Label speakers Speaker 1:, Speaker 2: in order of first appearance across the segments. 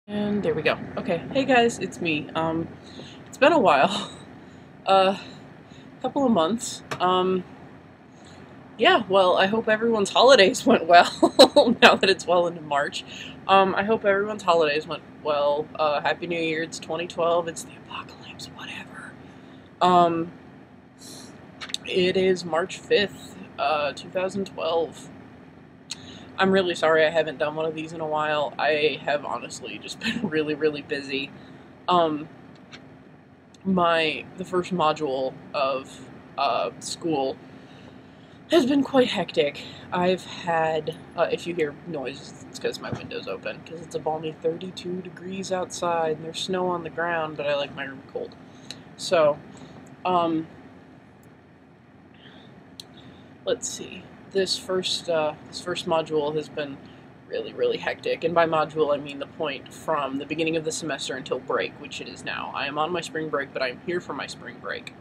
Speaker 1: And there we go. Okay, hey guys, it's me. It's been a while. A couple of months. Yeah, well, I hope everyone's holidays went well, now that it's well into March. I hope everyone's holidays went well. Happy New Year, it's 2012, it's the apocalypse, whatever. Um, it is March 5th, 2012. I'm really sorry I haven't done one of these in a while. I have honestly just been really, really busy. Um, the first module of school has been quite hectic. I've had, if you hear noise, it's because my window's open, because it's a balmy 32 degrees outside, and there's snow on the ground, but I like my room cold. So, let's see. This first module has been really, really hectic, and by module I mean the point from the beginning of the semester until break, which it is now. I am on my spring break, but I am here for my spring break.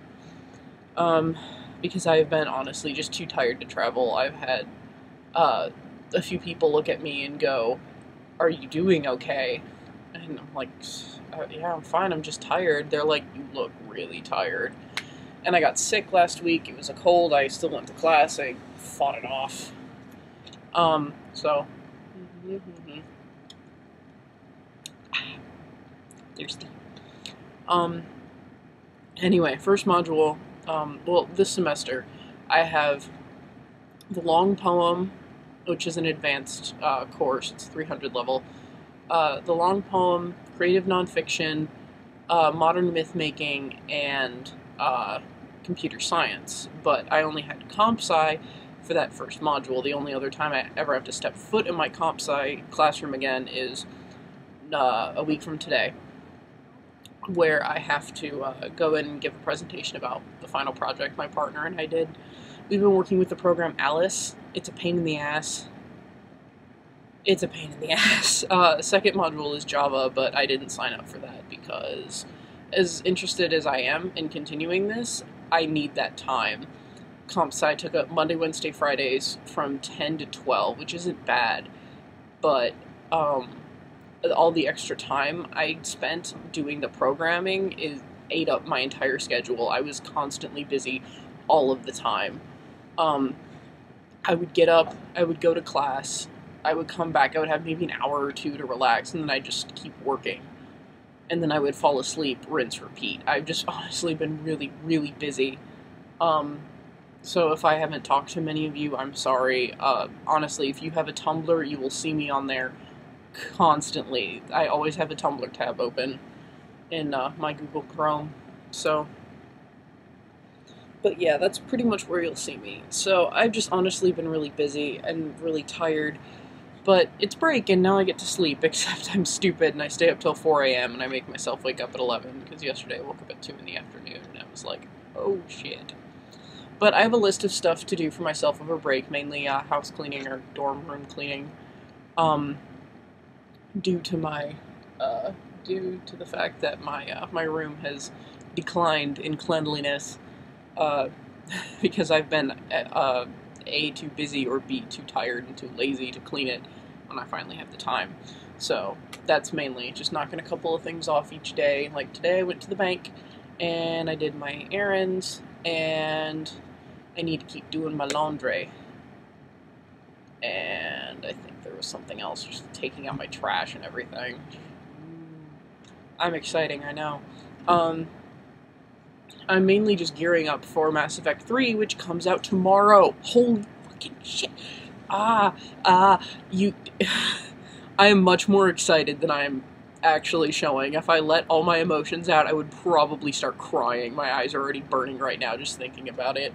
Speaker 1: Because I've been honestly just too tired to travel. I've had a few people look at me and go, "Are you doing okay?" And I'm like, "Yeah, I'm fine. I'm just tired." They're like, "You look really tired." And I got sick last week. It was a cold. I still went to class. I fought it off. So. Thirsty. Anyway, first module, well, this semester, I have the long poem, which is an advanced course, it's 300 level. The long poem, creative nonfiction, modern myth making, and computer science. But I only had comp sci for that first module. The only other time I ever have to step foot in my comp sci classroom again is a week from today, where I have to go in and give a presentation about the final project my partner and I did. We've been working with the program Alice. It's a pain in the ass. It's a pain in the ass. Second module is Java, but I didn't sign up for that because, as interested as I am in continuing this, I need that time. Comp Sci took up Monday, Wednesday, Fridays from 10 to 12, which isn't bad, but all the extra time I spent doing the programming ate up my entire schedule. I was constantly busy all of the time. I would get up, I would go to class, I would come back, I would have maybe an hour or two to relax, and then I'd just keep working. And then I would fall asleep, rinse, repeat. I've just honestly been really, really busy. So if I haven't talked to many of you, I'm sorry. Honestly, if you have a Tumblr, you will see me on there constantly. I always have a Tumblr tab open in my Google Chrome. So, but yeah, that's pretty much where you'll see me. So I've just honestly been really busy and really tired. But it's break and now I get to sleep, except I'm stupid and I stay up till 4 a.m. and I make myself wake up at 11 because yesterday I woke up at 2 in the afternoon and I was like, oh shit. But I have a list of stuff to do for myself over break, mainly house cleaning or dorm room cleaning. Due to the fact that my room has declined in cleanliness, because I've been A, too busy, or B, too tired and too lazy to clean it when I finally have the time. So that's mainly just knocking a couple of things off each day. Like today I went to the bank and I did my errands, and I need to keep doing my laundry. And I think there was something else, just taking out my trash and everything. I'm exciting, I know. I'm mainly just gearing up for Mass Effect 3, which comes out tomorrow. Holy fucking shit. I am much more excited than I am actually showing. If I let all my emotions out, I would probably start crying. My eyes are already burning right now just thinking about it.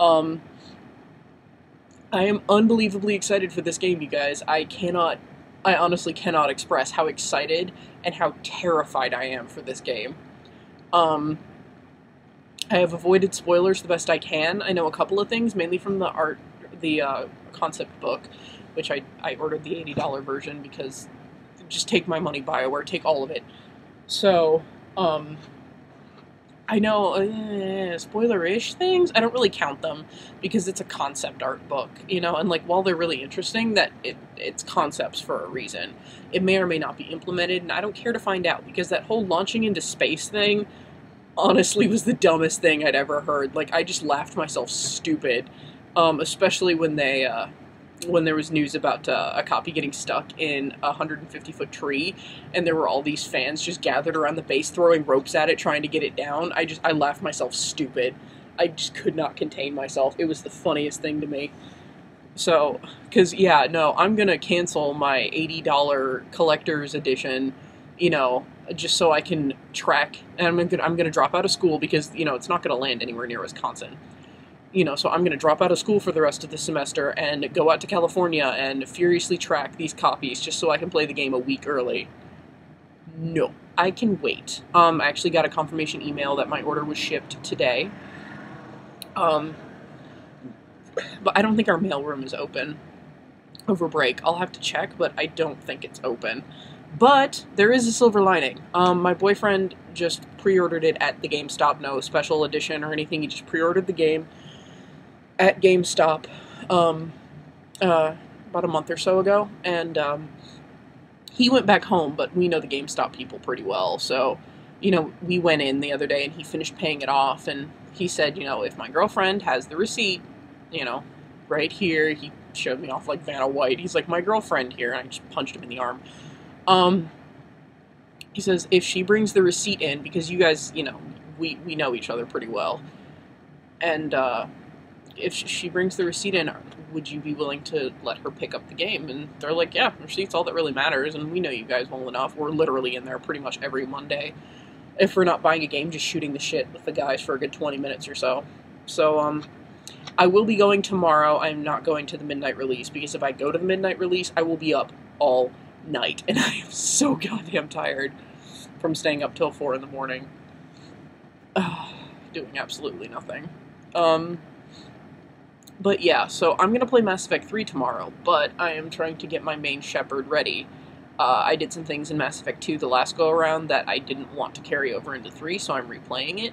Speaker 1: I am unbelievably excited for this game, you guys. I honestly cannot express how excited and how terrified I am for this game. I have avoided spoilers the best I can. I know a couple of things, mainly from the concept book, which I ordered the $80 version because just take my money, BioWare, take all of it. So, I know, spoiler-ish things. I don't really count them because it's a concept art book, you know. And like, while they're really interesting, it's concepts for a reason. It may or may not be implemented, and I don't care to find out because that whole launching into space thing, honestly, was the dumbest thing I'd ever heard. Like, I just laughed myself stupid, especially when there was news about a copy getting stuck in a 150-foot tree, and there were all these fans just gathered around the base throwing ropes at it trying to get it down. I laughed myself stupid. I just could not contain myself. It was the funniest thing to me. So, because, yeah, no, I'm gonna cancel my $80 collector's edition, you know, just so I can track, and I'm gonna drop out of school because, you know, it's not gonna land anywhere near Wisconsin. You know, so I'm going to drop out of school for the rest of the semester and go out to California and furiously track these copies just so I can play the game a week early. No, I can wait. I actually got a confirmation email that my order was shipped today. But I don't think our mailroom is open over break. I'll have to check, but I don't think it's open. But there is a silver lining. My boyfriend just pre-ordered it at the GameStop, no special edition or anything. He just pre-ordered the game at GameStop about a month or so ago, and he went back home, but we know the GameStop people pretty well, so, you know, we went in the other day and he finished paying it off, and he said, you know, if my girlfriend has the receipt, you know, right here, he showed me off like Vanna White, he's like, my girlfriend here, and I just punched him in the arm. He says, if she brings the receipt in, because you guys, you know, we know each other pretty well, and, if she brings the receipt in, would you be willing to let her pick up the game? And they're like, yeah, receipt's all that really matters, and we know you guys well enough. We're literally in there pretty much every Monday. If we're not buying a game, just shooting the shit with the guys for a good 20 minutes or so. So, I will be going tomorrow. I'm not going to the midnight release, because if I go to the midnight release, I will be up all night, and I am so goddamn tired from staying up till 4 in the morning. Doing absolutely nothing. But yeah, so I'm going to play Mass Effect 3 tomorrow, but I am trying to get my main Shepard ready. I did some things in Mass Effect 2 the last go-around that I didn't want to carry over into 3, so I'm replaying it.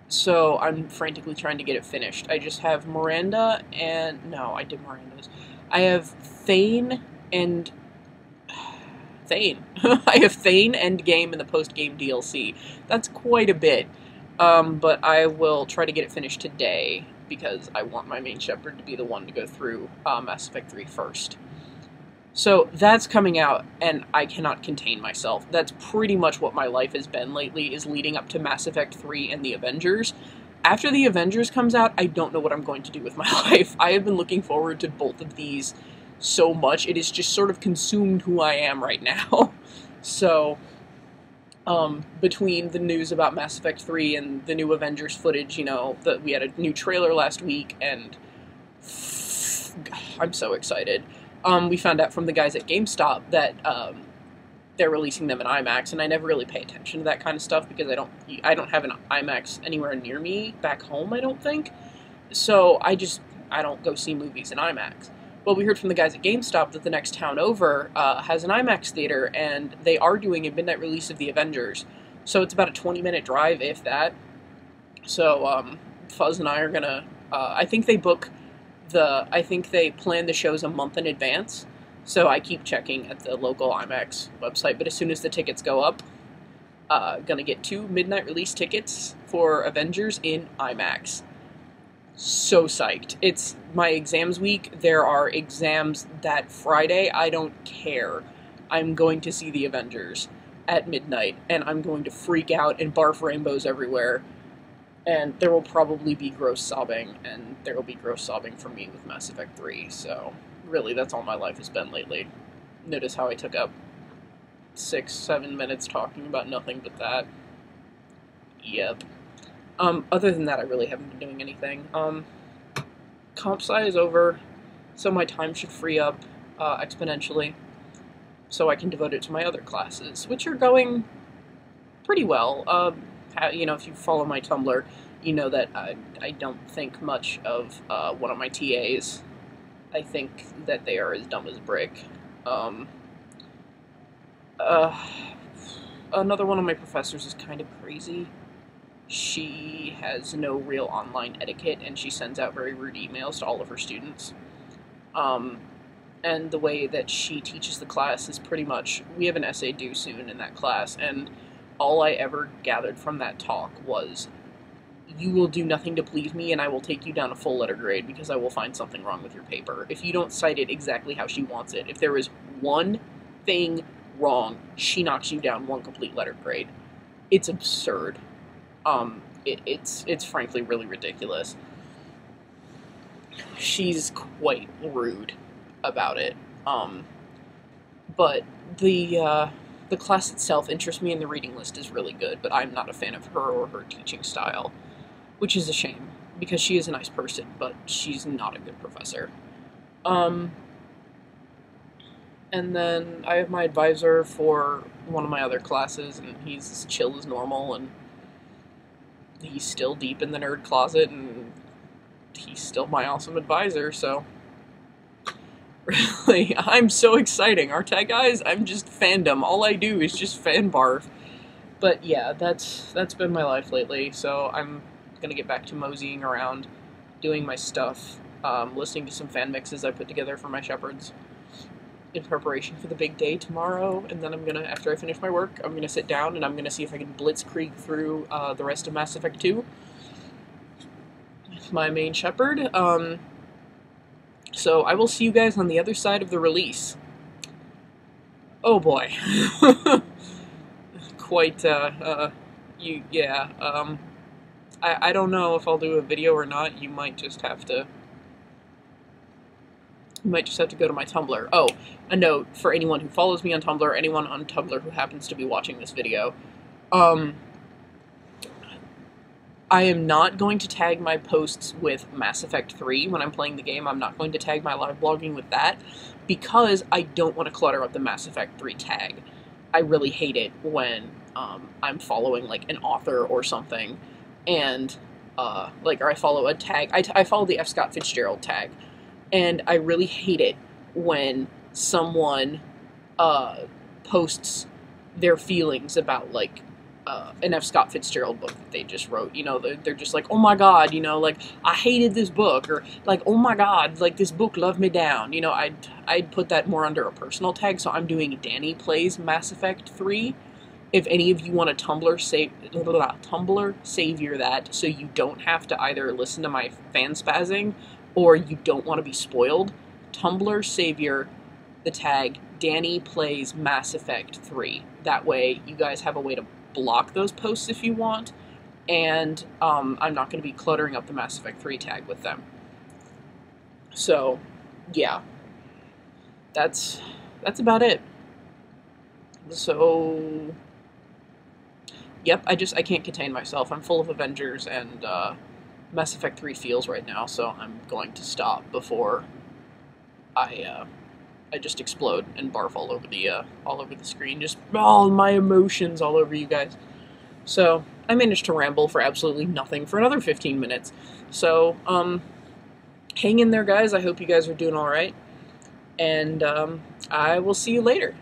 Speaker 1: So I'm frantically trying to get it finished. I just have Miranda and... No, I did Miranda's. I have Thane and... Thane. I have Thane, Endgame, and the post-game DLC. That's quite a bit. But I will try to get it finished today, because I want my main Shepard to be the one to go through Mass Effect 3 first. So that's coming out, and I cannot contain myself. That's pretty much what my life has been lately, is leading up to Mass Effect 3 and the Avengers. After the Avengers comes out, I don't know what I'm going to do with my life. I have been looking forward to both of these so much. It has just sort of consumed who I am right now. So... between the news about Mass Effect 3 and the new Avengers footage, you know, that we had a new trailer last week, and I'm so excited. We found out from the guys at GameStop that they're releasing them in IMAX, and I never really pay attention to that kind of stuff because I don't have an IMAX anywhere near me back home, I don't think. So I don't go see movies in IMAX. Well, we heard from the guys at GameStop that the next town over has an IMAX theater, and they are doing a midnight release of the Avengers. So it's about a 20-minute drive, if that. So Fuzz and I are gonna... I think they plan the shows a month in advance. So I keep checking at the local IMAX website. But as soon as the tickets go up, gonna get 2 midnight release tickets for Avengers in IMAX. So psyched. It's my exams week. There are exams that Friday. I don't care. I'm going to see the Avengers at midnight, and I'm going to freak out and barf rainbows everywhere. And there will probably be gross sobbing, and there will be gross sobbing for me with Mass Effect 3. So, really, that's all my life has been lately. Notice how I took up 6-7 minutes talking about nothing but that. Yep. Other than that, I really haven't been doing anything. Comp sci is over, so my time should free up exponentially, so I can devote it to my other classes, which are going pretty well. You know, if you follow my Tumblr, you know that I don't think much of one of my TAs. I think that they are as dumb as a brick. Another one of my professors is kind of crazy. she has no real online etiquette, and she sends out very rude emails to all of her students. And the way that she teaches the class is pretty much, we have an essay due soon in that class, and all I ever gathered from that talk was, you will do nothing to please me, and I will take you down a full letter grade because I will find something wrong with your paper. If you don't cite it exactly how she wants it, if there is one thing wrong, she knocks you down one complete letter grade. It's absurd. It's frankly really ridiculous. She's quite rude about it. But the class itself interests me, and the reading list is really good, but I'm not a fan of her or her teaching style, which is a shame, because she is a nice person, but she's not a good professor. And then I have my advisor for one of my other classes, and he's as chill as normal, and he's still deep in the nerd closet, and he's still my awesome advisor, so really, I'm so exciting, aren't I, guys? I'm just fandom. All I do is just fan barf. But yeah, that's been my life lately, so I'm gonna get back to moseying around, doing my stuff, listening to some fan mixes I put together for my shepherds in preparation for the big day tomorrow, and then I'm gonna, after I finish my work, I'm gonna sit down and I'm gonna see if I can blitzkrieg through the rest of Mass Effect 2 with my main shepherd. So I will see you guys on the other side of the release. Oh boy. Quite, I don't know if I'll do a video or not. You might just have to go to my Tumblr. Oh, a note for anyone who follows me on Tumblr, anyone on Tumblr who happens to be watching this video. I am not going to tag my posts with Mass Effect 3 when I'm playing the game. I'm not going to tag my live blogging with that, because I don't want to clutter up the Mass Effect 3 tag. I really hate it when I'm following, like, an author or something, and, or I follow a tag. I follow the F. Scott Fitzgerald tag, and I really hate it when someone posts their feelings about, like, an F. Scott Fitzgerald book that they just wrote. You know, they're just like, oh my god, you know, like, I hated this book, or like, oh my god, like, this book let me down. You know, I'd put that more under a personal tag, so I'm doing Danny Plays Mass Effect 3. If any of you want to Tumblr savior that, so you don't have to either listen to my fan spazzing, or you don't want to be spoiled, Tumblr savior the tag Danny Plays Mass Effect 3. That way, you guys have a way to block those posts if you want, and I'm not going to be cluttering up the Mass Effect 3 tag with them. So, yeah. That's about it. So, yep, I can't contain myself. I'm full of Avengers and Mass Effect 3 feels right now, so I'm going to stop before I just explode and barf all over the screen. Just all my emotions all over you guys. So I managed to ramble for absolutely nothing for another 15 minutes. So hang in there, guys. I hope you guys are doing all right, and I will see you later.